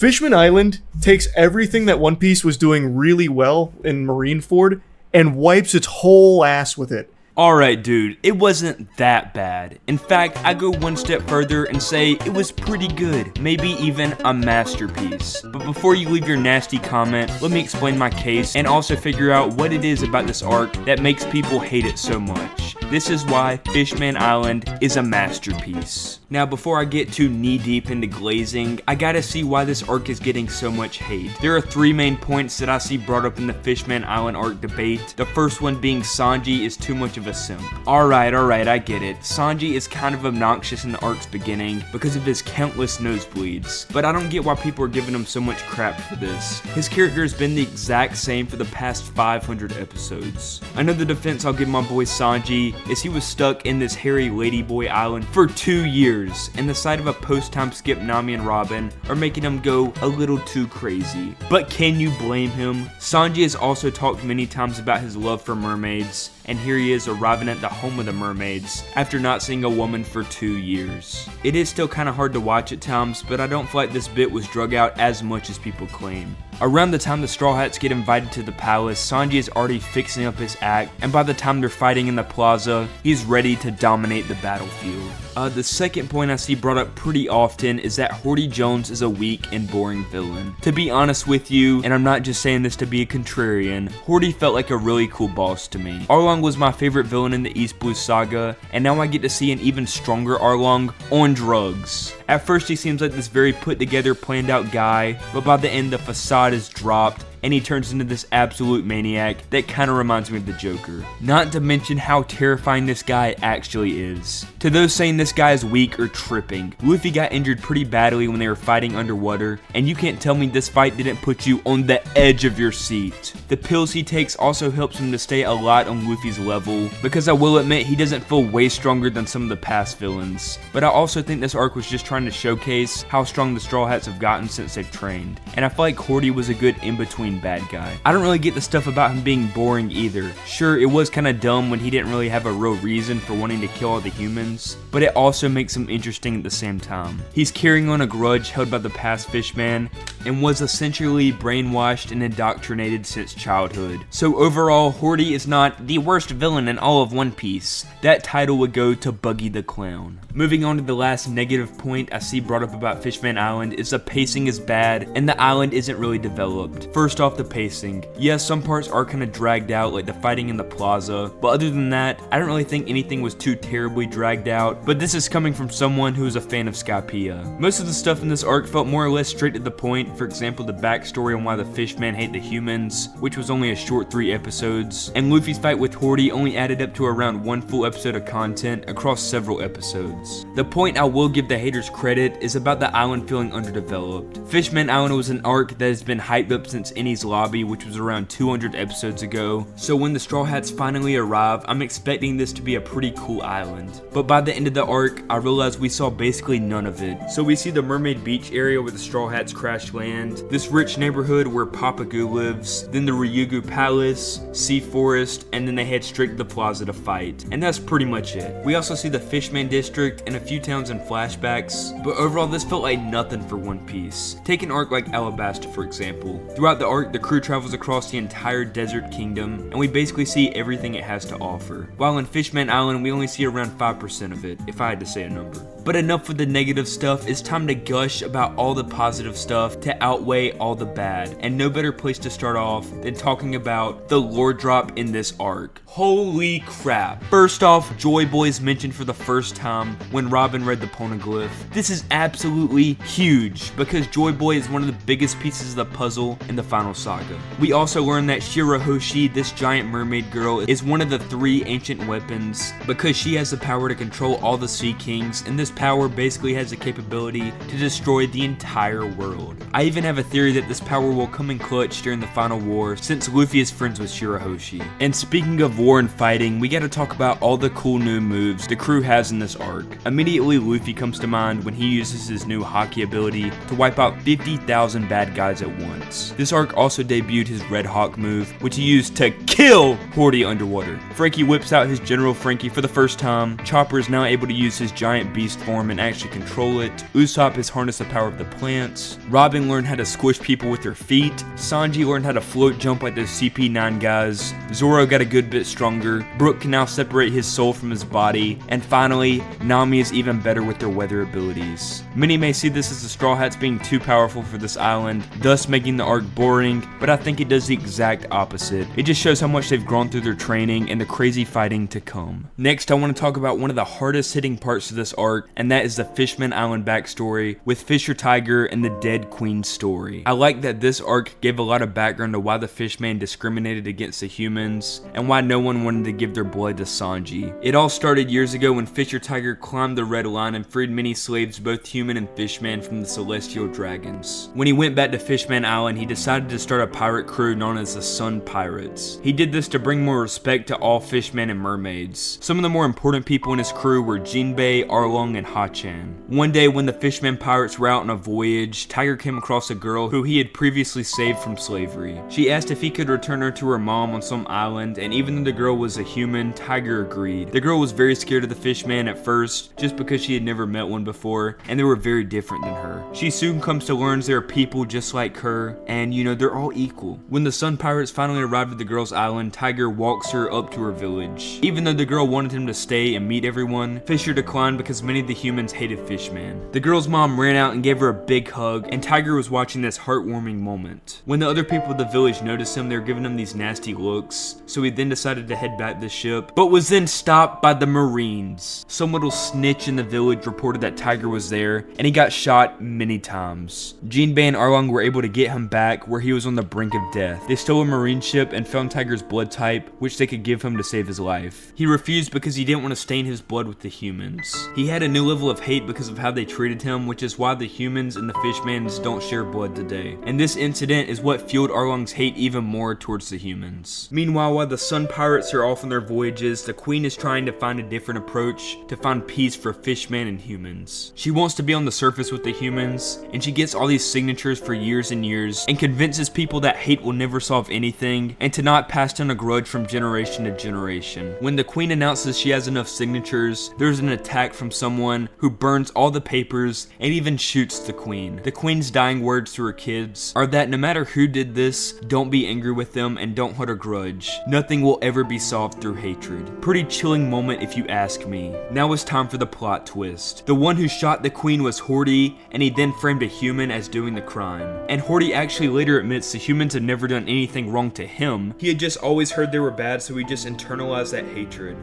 Fishman Island takes everything that One Piece was doing really well in Marineford and wipes its whole ass with it. Alright dude, it wasn't that bad. In fact, I go one step further and say it was pretty good, maybe even a masterpiece. But before you leave your nasty comment, let me explain my case and also figure out what it is about this arc that makes people hate it so much. This is why Fishman Island is a masterpiece. Now before I get too knee deep into glazing, I gotta see why this arc is getting so much hate. There are three main points that I see brought up in the Fishman Island arc debate. The first one being Sanji is too much of a simp. Alright, I get it. Sanji is kind of obnoxious in the arc's beginning because of his countless nosebleeds, but I don't get why people are giving him so much crap for this. His character has been the exact same for the past 500 episodes. Another defense I'll give my boy Sanji is he was stuck in this hairy ladyboy island for 2 years, and the sight of a post-time skip Nami and Robin are making him go a little too crazy. But can you blame him? Sanji has also talked many times about his love for mermaids, and here he is arriving at the home of the mermaids after not seeing a woman for 2 years. It is still kind of hard to watch at times, but I don't feel like this bit was drug out as much as people claim. Around the time the Straw Hats get invited to the palace, Sanji is already fixing up his act, and by the time they're fighting in the plaza, he's ready to dominate the battlefield. The second point I see brought up pretty often is that Horty Jones is a weak and boring villain. To be honest with you, and I'm not just saying this to be a contrarian, Horty felt like a really cool boss to me. Arlong was my favorite villain in the East Blue Saga, and now I get to see an even stronger Arlong on drugs. At first he seems like this very put together, planned out guy, but by the end the facade is dropped and he turns into this absolute maniac that kind of reminds me of the Joker. Not to mention how terrifying this guy actually is. To those saying this guy is weak or tripping, Luffy got injured pretty badly when they were fighting underwater, and you can't tell me this fight didn't put you on the edge of your seat. The pills he takes also helps him to stay a lot on Luffy's level, because I will admit he doesn't feel way stronger than some of the past villains. But I also think this arc was just trying to showcase how strong the Straw Hats have gotten since they've trained, and I feel like Horty was a good in-between bad guy. I don't really get the stuff about him being boring either. Sure, it was kind of dumb when he didn't really have a real reason for wanting to kill all the humans, but it also makes him interesting at the same time. He's carrying on a grudge held by the past Fishman, and was essentially brainwashed and indoctrinated since childhood. So overall, Horty is not the worst villain in all of One Piece. That title would go to Buggy the Clown. Moving on to the last negative point I see brought up about Fishman Island is the pacing is bad and the island isn't really developed. First off, the pacing. Yes, some parts are kind of dragged out, like the fighting in the plaza, but other than that, I don't really think anything was too terribly dragged out, but this is coming from someone who is a fan of Skypiea. Most of the stuff in this arc felt more or less straight to the point. For example, the backstory on why the Fishmen hate the humans, which was only a short 3 episodes, and Luffy's fight with Horty only added up to around 1 full episode of content across several episodes. The point I will give the haters credit is about the island feeling underdeveloped. Fishman Island was an arc that has been hyped up since Enies Lobby, which was around 200 episodes ago, so when the Straw Hats finally arrive, I'm expecting this to be a pretty cool island. But by the end of the arc, I realized we saw basically none of it. So we see the Mermaid Beach area where the Straw Hats crash land, this rich neighborhood where Papa Goo lives, then the Ryugu Palace, Sea Forest, and then they head straight to the plaza to fight. And that's pretty much it. We also see the Fishman District and a few towns in flashbacks, but overall this felt like nothing for One Piece. Take an arc like Alabasta for example. Throughout the arc, the crew travels across the entire desert kingdom, and we basically see everything it has to offer. While in Fishman Island, we only see around 5% of it, if I had to say a number. But enough with the negative stuff, it's time to gush about all the positive stuff to outweigh all the bad. And no better place to start off than talking about the lore drop in this arc. Holy crap. First off, Joy Boy is mentioned for the first time when Robin read the poneglyph. This is absolutely huge because Joy Boy is one of the biggest pieces of the puzzle in the final saga. We also learn that Shirahoshi, this giant mermaid girl, is one of the 3 ancient weapons because she has the power to control all the Sea Kings, and this power basically has the capability to destroy the entire world. I even have a theory that this power will come in clutch during the final war since Luffy is friends with Shirahoshi. And speaking of war and fighting, we gotta talk about all the cool new moves the crew has in this arc. Immediately Luffy comes to mind when he uses his new Haki ability to wipe out 50,000 bad guys at once. This arc also debuted his Red Hawk move, which he used to kill Horty underwater. Frankie whips out his General Frankie for the first time. Chopper is now able to use his giant beast form and actually control it. Usopp has harnessed the power of the plants. Robin learned how to squish people with her feet, Sanji learned how to float jump like those CP9 guys, Zoro got a good bit stronger, Brook can now separate his soul from his body, and finally, Nami is even better with their weather abilities. Many may see this as the Straw Hats being too powerful for this island, thus making the arc boring, but I think it does the exact opposite. It just shows how much they've grown through their training and the crazy fighting to come. Next, I want to talk about one of the hardest hitting parts of this arc, and that is the Fishman Island backstory with Fisher Tiger and the Dead Queen story. I like that this arc gave a lot of background to why the Fishman discriminated against the humans, and why no one wanted to give their blood to Sanji. It all started years ago when Fisher Tiger climbed the Red Line and freed many slaves, both human and fishman, from the Celestial Dragons. When he went back to Fishman Island, he decided to start a pirate crew known as the Sun Pirates. He did this to bring more respect to all fishmen and mermaids. Some of the more important people in his crew were Jinbei, Arlong, and Ha-chan. One day when the Fishman Pirates were out on a voyage, Tiger came across a girl who he had previously saved from slavery. She asked if he could return her to her mom on some island, and even though the girl was a human, Tiger agreed. The girl was very scared of the Fishman at first, just because she had never met one before, and they were very different than her. She soon comes to learn there are people just like her, and they're all equal. When the Sun Pirates finally arrived at the girl's island, Tiger walks her up to her village. Even though the girl wanted him to stay and meet everyone, Fisher declined because many of the humans hated Fishman. The girl's mom ran out and gave her a big hug, and Tiger was watching this heartwarming moment. When the other people of the village noticed him, they were giving him these nasty looks, so he then decided to head back to the ship, but was then stopped by the Marines. Some little snitch in the village reported that Tiger was there, and he got shot many times. Jinbei and Arlong were able to get him back where he was on the brink of death. They stole a Marine ship and found Tiger's blood type, which they could give him to save his life. He refused because he didn't want to stain his blood with the humans. He had a new level of hate because of how they treated him, which is why the humans and the Fishmans don't share blood today. And this incident is what fueled Arlong's hate even more towards the humans. Meanwhile, while the Sun Pirates are off on their voyages, the Queen is trying to find a different approach to find peace for Fishman and humans. She wants to be on the surface with the humans, and she gets all these signatures for years and years, and convinces people that hate will never solve anything, and to not pass down a grudge from generation to generation. When the Queen announces she has enough signatures, there's an attack from someone who burns all the papers and even shoots the Queen. The Queen's dying words to her kids are that no matter who did this, don't be angry with them and don't hold a grudge. Nothing will ever be solved through hatred. Pretty chilling moment if you ask me. Now it's time for the plot twist. The one who shot the Queen was Horty, and he then framed a human as doing the crime. And Horty actually later admits the humans had never done anything wrong to him. He had just always heard they were bad, so he just internalized that hatred.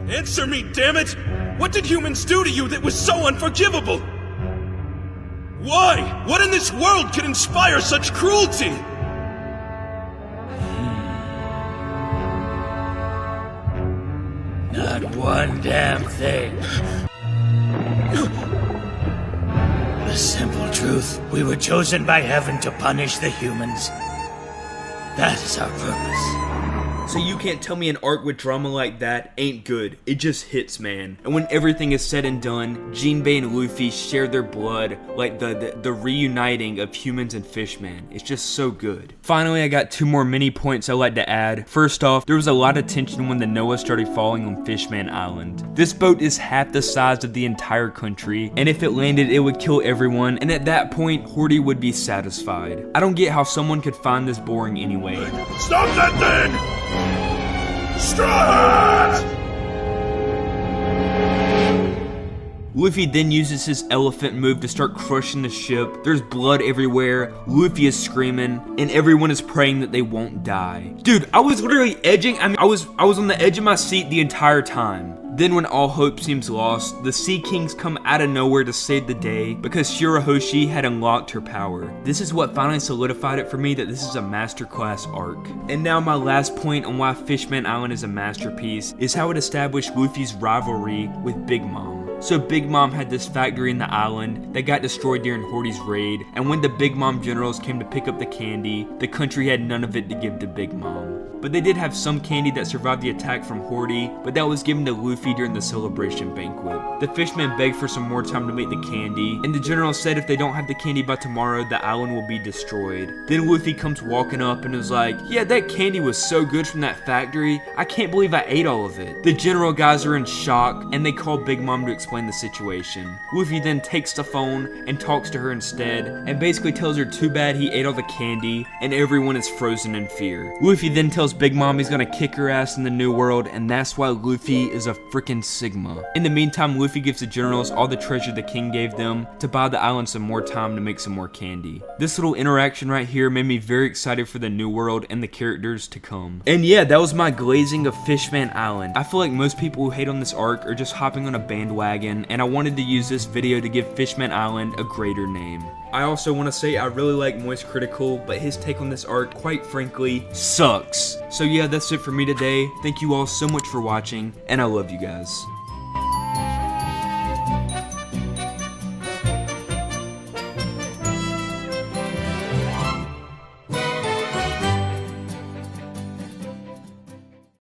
Answer me, damn it! What did humans do to you that was so unforgivable? Why? What in this world could inspire such cruelty? Not one damn thing. The simple truth, we were chosen by heaven to punish the humans. That is our purpose. So you can't tell me an arc with drama like that ain't good. It just hits, man. And when everything is said and done, Jinbei and Luffy share their blood, like the reuniting of humans and Fishman. It's just so good. Finally, I got two more mini points I'd like to add. First off, there was a lot of tension when the Noah started falling on Fishman Island. This boat is half the size of the entire country, and if it landed, it would kill everyone, and at that point, Horty would be satisfied. I don't get how someone could find this boring anyway. Stop that thing! Straw Hat! Luffy then uses his elephant move to start crushing the ship. There's blood everywhere, Luffy is screaming, and everyone is praying that they won't die. Dude, I was literally edging, I was on the edge of my seat the entire time. Then when all hope seems lost, the Sea Kings come out of nowhere to save the day because Shirahoshi had unlocked her power. This is what finally solidified it for me that this is a masterclass arc. And now my last point on why Fishman Island is a masterpiece is how it established Luffy's rivalry with Big Mom. So Big Mom had this factory in the island that got destroyed during Horty's raid, and when the Big Mom generals came to pick up the candy, the country had none of it to give to Big Mom. but they did have some candy that survived the attack from Horty, but that was given to Luffy during the celebration banquet. The fishmen begged for some more time to make the candy, and the general said if they don't have the candy by tomorrow, the island will be destroyed. Then Luffy comes walking up and is like, yeah, that candy was so good from that factory, I can't believe I ate all of it. The general guys are in shock, and they call Big Mom to explain the situation. Luffy then takes the phone and talks to her instead, and basically tells her too bad he ate all the candy, and everyone is frozen in fear. Luffy then tells Big Mom he's gonna kick her ass in the new world, and that's why Luffy is a freaking Sigma. In the meantime, Luffy gives the generals all the treasure the king gave them to buy the island some more time to make some more candy. This little interaction right here made me very excited for the new world and the characters to come. And yeah, that was my glazing of Fishman Island. I feel like most people who hate on this arc are just hopping on a bandwagon, and I wanted to use this video to give Fishman Island a greater name. I also want to say I really like Moist Critical, but his take on this arc, quite frankly, sucks. So yeah, that's it for me today. Thank you all so much for watching, and I love you guys.